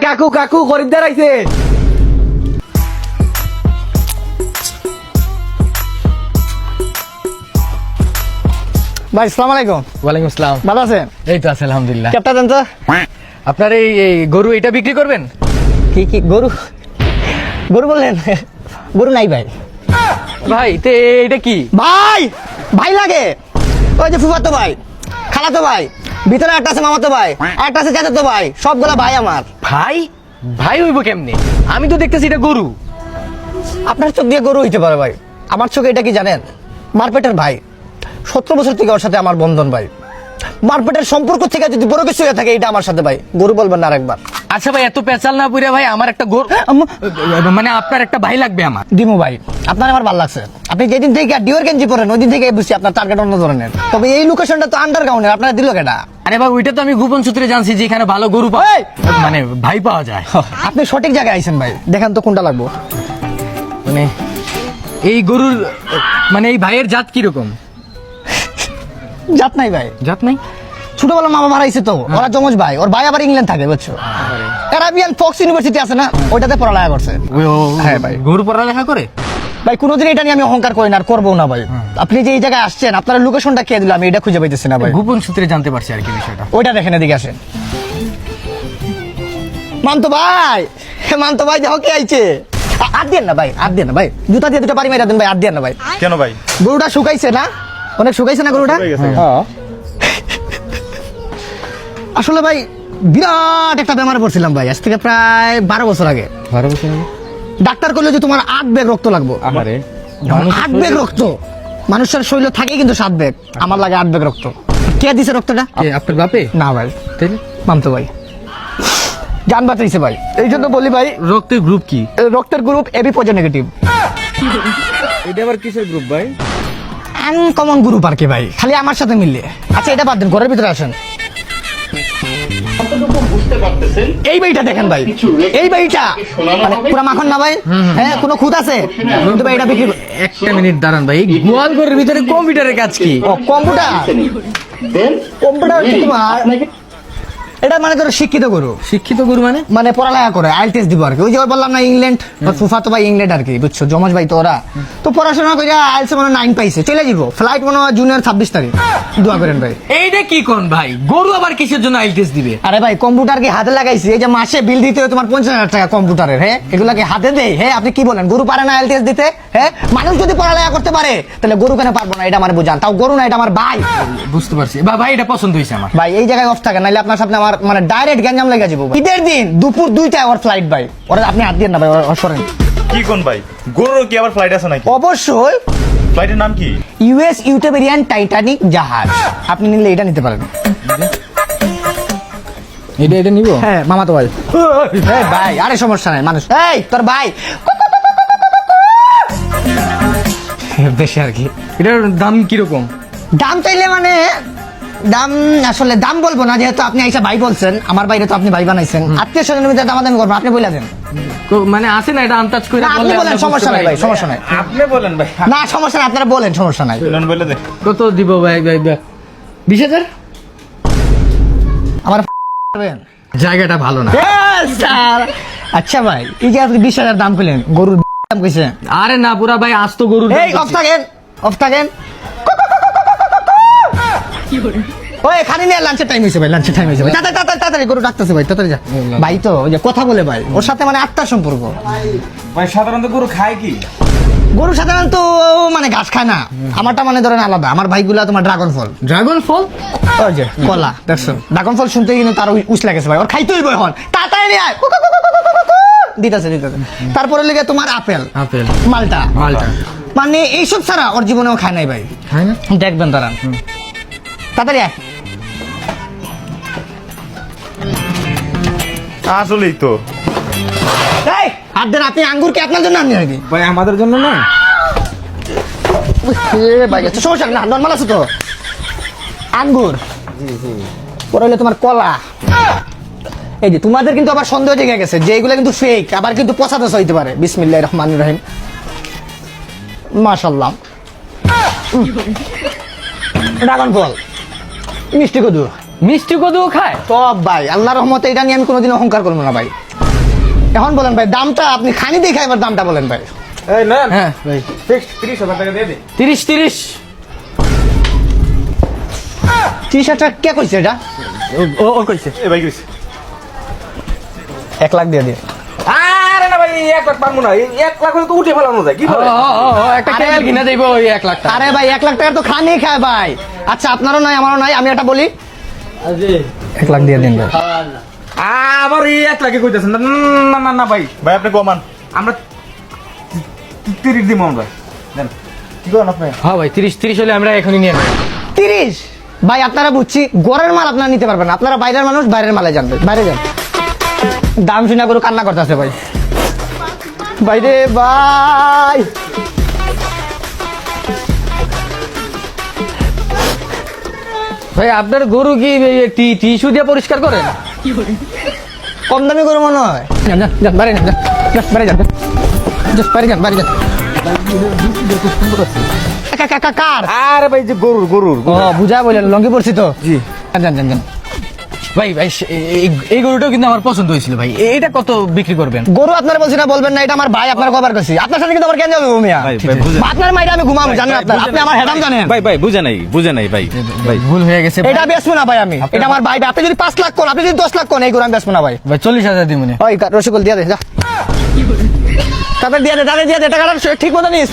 কাকু কাকু খরিদ্দার আইছে। ভাই আসসালামু আলাইকুম। ওয়ালাইকুম আসসালাম। ভালো আছেন? এই তো আছে আলহামদুলিল্লাহ। ক্যাপটা দেন তো। আপনার এই গরু এটা বিক্রি করবেন? কি কি গরু? গরু বললেন? গরু নাই ভাই। ভাই এটা কি? ভাই ভাই লাগে ওই যে ফুফাতো ভাই, খালাতো ভাই, ভিতরে একটা আছে মামাতো ভাই, একটা আছে চাচাতো ভাই, সবগুলা ভাই আমার। ভাই ভাই হইব কেমনে? আমি তো দেখতেছি এটা গরু। আপনার চোখ দিয়ে গরু হইতে পারে ভাই, আমার চোখে এটা কি জানেন? মারপেটের ভাই। 17 বছর থেকে ওর সাথে আমার বন্ধন ভাই। মারপেটের সম্পর্ক থেকে যদি বড় কিছু হয়ে থাকে এটা আমার সাথে ভাই। গরু বলবেন না আরেকবার। আচ্ছা ভাই এত পেঁচাল না পুরে ভাই, আমার একটা গরু মানে আপনার একটা ভাই লাগবে আমার। দিমু ভাই, আপনার আমার ভালো লাগছে। আপনি যেদিন থেকে ডিওর গেঞ্জি পরেন ওই দিন থেকে বুঝছি আপনার টার্গেট অন্য ধরনের। তবে এই লোকেশনটা তো আন্ডারগ্রাউন্ডের, আপনারা দিল কেটা? আরে ভাই ওইটা তো আমি গোপন সূত্রে জানছি যে এখানে ভালো গরু পাওয়া মানে ভাই পাওয়া যায়। আপনি সঠিক জায়গায় আইছেন ভাই, দেখেন তো কোনটা লাগবো। মানে এই গরুর মানে এই ভাইয়ের জাত কিরকম? জাত নাই ভাই, জাত নাই? ছোটবেলা মামা মারাইছে তো, ওরা যমজ ভাই, ওর ভাই আবার ইংল্যান্ড থাকে বুঝছো। অ্যারাবিয়ান ফক্স ইউনিভার্সিটি আছে না, ওইটাতে পড়ালেখা করছে। হ্যাঁ ভাই। গরু পড়ালেখা করে? ভাই কোনোদিন এটা নিয়ে আমি অহংকার করি না আর করবো না ভাই। আপনি যে এই জায়গায় আসছেন আপনার লোকেশনটা কে দিল আমি এটা খুঁজে পাইতেছি না ভাই। গোপন সূত্রে জানতে পারছি আর কি বিষয়টা। ওইটা দেখেন, এদিকে আসেন। মানতো ভাই, মানতো ভাই দেখো কে আইছে। আর দেন না ভাই, আর দেন না ভাই, জুতা দিয়ে দুটো বাড়ি মেরে দেন ভাই, আর দেন না ভাই। কেন ভাই? গরুটা শুকাইছে না, অনেক শুকাইছে না গরুটা। আসলে ভাই বিরাট একটা বেমারে পড়ছিলাম ভাই, আজ থেকে প্রায় 12 বছর আগে। 12 বছর আগে? ডাক্তার কইলো যে তোমার 8 ব্যাগ রক্ত লাগবে। আমারে 8 ব্যাগ রক্ত? মানুষের শরীরে থাকে কিন্তু 7 ব্যাগ, আমার লাগে 8 ব্যাগ রক্ত। কে দিছে রক্তটা? কে আপনার বাপে? না ভাই, তাইলে মামতো ভাই জান বাঁচাইছে ভাই। এই জন্য বলি ভাই, রক্তের গ্রুপ কি? রক্তের গ্রুপ এবি পজিটিভ। এটা আবার কিসের গ্রুপ ভাই? আনকমন গ্রুপ আর কি ভাই, খালি আমার সাথে মিললে। আচ্ছা এটা বাদ দেন, ঘরের ভিতরে আসেন। এই বাড়িটা দেখেন ভাই, এই বাড়িটা মানে পুরা মাখন না ভাই? হ্যাঁ, কোনো খুঁত আছে? কিন্তু ভাই এটা বিক্রি। একটা মিনিট দাঁড়ান ভাই, গোয়াল ঘরের ভিতরে কম্পিউটারের কাজ কি? ও কম্পিউটার, কম্পিউটার হচ্ছে তোমার এটা মানে ধরো শিক্ষিত গরু। শিক্ষিত গরু মানে? মানে পড়ালেখা করে, আইএলটিএস দিব আর কি। ওই যে বললাম না ইংল্যান্ড, ফুফাতো ভাই ইংল্যান্ড আর কি বুঝছো, জমজ ভাই তো ওরা। তো পড়াশোনা করে আইএলটিএস মানে 9 পাইছে, চলে যাব। ফ্লাইট মনে হয় জুনিয়র 26 তারিখ, দোয়া করেন ভাই। এইটা কি কোন ভাই? গরু আবার কিসের জন্য আইএলটিএস দিবে? আরে ভাই কম্পিউটার কি হাতে লাগাইছি, এই যে মাসে বিল দিতে হয় তোমার 50,000 টাকা কম্পিউটারের। হ্যাঁ, এগুলা কি হাতে দেয়? হ্যাঁ, আপনি কি বলেন গরু পারে না আইএলটিএস দিতে? হ্যাঁ, মানুষ যদি পড়ালেখা করতে পারে তাহলে গরু কেন পারবো না? এটা আমার বুঝান। তাও গরু না, এটা আমার ভাই। বুঝতে পারছি ভাই, এটা পছন্দ হয়েছে আমার। ভাই এই জায়গায় অফ থাকে, নাইলে আপনার সামনে আমার মানে ডাইরেক্ট গ্যাঞ্জাম লেগে যাবো। ঈদের দিন দুপুর 2টায় ওর ফ্লাইট ভাই, ওরা আপনি হাত দিয়ে না ভাই, ওর সরেন। কি কোন ভাই? গরুর কি আবার ফ্লাইট আছে নাকি? অবশ্যই। ফ্লাইটের নাম কি? ইউএস ইউটেবেরিয়ান টাইটানিক জাহাজ। আপনি নিলে এটা নিতে পারেন। এটা নিব? হ্যাঁ মামা তো ভাই। এই ভাই আরে সমস্যা নাই, মানুষ। এই তোর ভাই বেশি আর কি। এটার দাম কিরকম? দাম চাইলে মানে দাম আসলে দাম বলবো না, যেহেতু আপনি আইসা ভাই বলছেন, আমার বাইরে তো আপনি ভাই বানাইছেন, আত্মীয় স্বজনের মধ্যে দামাদামি করবো, আপনি বলে দেন। মানে আছে না এটা আন্দাজ করে না, আপনি বললে বলেন, আমরা সমস্যা বুঝতে নাই ভাই, পারি। সমস্যা নাই। আপনি বলেন ভাই। না সমস্যা নাই, আপনারা বলেন, সমস্যা নাই। শুনুন বলে দে। কত দিব ভাই? 20,000? আমার জায়গাটা ভালো না। স্যার আচ্ছা ভাই, এই যে আপনি 20,000 দাম পেলেন, গরুর দাম কইছে। আরে না পুরা ভাই, আজ তো গরুর এই অফ থাকেন, অফ থাকেন। ওই খালি নিয়ে লাঞ্চের টাইম হয়েছে ভাই, লাঞ্চের টাইম হয়েছে ভাই। তাড়াতাড়ি গরু ডাকতেছে ভাই, তাড়াতাড়ি যা। ভাই তো ওই যে কথা বলে ভাই, ওর সাথে মানে আত্মার সম্পর্ক। ভাই সাধারণত গরু খায় কি? গরু সাধারণত মানে ঘাস খায় না, আমারটা মানে ধরেন আলাদা। আমার ভাইগুলা তোমার ড্রাগন ফল। ড্রাগন ফল? ওই যে কলা দেখছো, ড্রাগন ফল শুনতে কিন্তু তার উস লাগেছে ভাই, ওর খাইতে হইব এখন। তাড়াতাড়ি নিয়ে আয়। দিতেছে। তারপরে লেগে তোমার আপেল, আপেল, মালটা। মানে এইসব ছাড়া ওর জীবনেও খায় নাই ভাই, খায় না? দেখবেন তারা। তাড়াতাড়ি আয়। আসলেই তো এই হাত দেন। আপনি আঙ্গুর কি আপনার জন্য আননি নাকি? ভাই আমাদের জন্য না। ভাই আচ্ছা, সমস্যা না, নর্মাল আছে তো। আঙ্গুর পরে হলে তোমার কলা। এই যে তোমাদের কিন্তু আবার সন্দেহ জেগে গেছে যে এগুলো কিন্তু ফেক, আবার কিন্তু পচাদশ হইতে পারে। বিসমিল্লাহির রহমানির রহিম। মাশাআল্লাহ। ড্রাগন ফল, মিষ্টি কদু। মিষ্টি কদুও খায়? সব ভাই, আল্লাহর রহমতে এটা নিয়ে আমি কোনোদিন অহংকার করবো না ভাই। এখন বলেন ভাই দামটা আপনি খানি দেখে এবার দামটা বলেন ভাই। এই না হ্যাঁ ভাই, ফিক্স 30,000 টাকা দিয়ে দে। 30 30,000 টাকা কে কইছে এটা? ও কইছে। এ ভাই কইছে 1 লাখ দিয়ে দিয়ে। আরে না ভাই 1 লাখ পাবো না, 1 লাখ হলে তো উঠে ফেলানো যায় কি বলে? একটা ক্যামেল কিনা দেবো ওই 1 লাখ টাকা। আরে ভাই 1 লাখ টাকা তো খানি খায় ভাই। আচ্ছা আপনারও নাই আমারও নাই, আমি এটা বলি 1 লাখ দিয়ে দিন ভাই। আবার এই 1 লাখে কইতাছেন না না না না ভাই ভাই আপনি কমান, আমরা 30 দিমু আমরা দেন কি করেন আপনি? হ্যাঁ ভাই 30 হলে আমরা এখনই নিয়ে নেব। 30 ভাই আপনারা বুঝছি গড়ের মাল আপনারা নিতে পারবেন না, আপনারা বাইরের মানুষ, বাইরের মালে যান ভাই, বাইরে যান। দাম শুনে করে কান্না করতেছে ভাই। বাইরে ভাই ভাই আপনার গরু কি টিস্যু দিয়ে পরিষ্কার করেন? কম দামি গরু মনে হয়। যান যান যান বাইরে যান, যান বাইরে যান, যান বাইরে যান, বাইরে যান। কার? আরে ভাই যে গরুর ও বুঝা বললেন, লঙ্গি পড়ছি তো। জি যান যান যান। ভাই ভাই এই গরুটাও কিন্তু আমার পছন্দ হয়েছিল ভাই। এটা কত বিক্রি করবেন? গরু আপনারা বলছি না বলবেন না, এটা আমার ভাই, আপনার কবার করছি। আপনার সাথে কিন্তু আমার কেন যাবে মিয়া? ভাই, ভাই, বুঝেন। আপনার মাইটা আমি ঘুমাবো জানেন, আপনি আমার হেডাম জানেন। ভাই ভাই বুঝে নাই ভাই ভাই ভুল হয়ে গেছে ভাই। এটা বেচবো না ভাই আমি, এটা আমার ভাই। আপনি যদি 5 লাখ কোন, আপনি যদি 10 লাখ কোন, এই গরু আমি বেচবো না ভাই। ভাই 40,000 দিই মনে। ওই রসগোল দিয়ে দে যা, তারপর দিয়ে দে, টাকাটা ঠিক মতো নিস।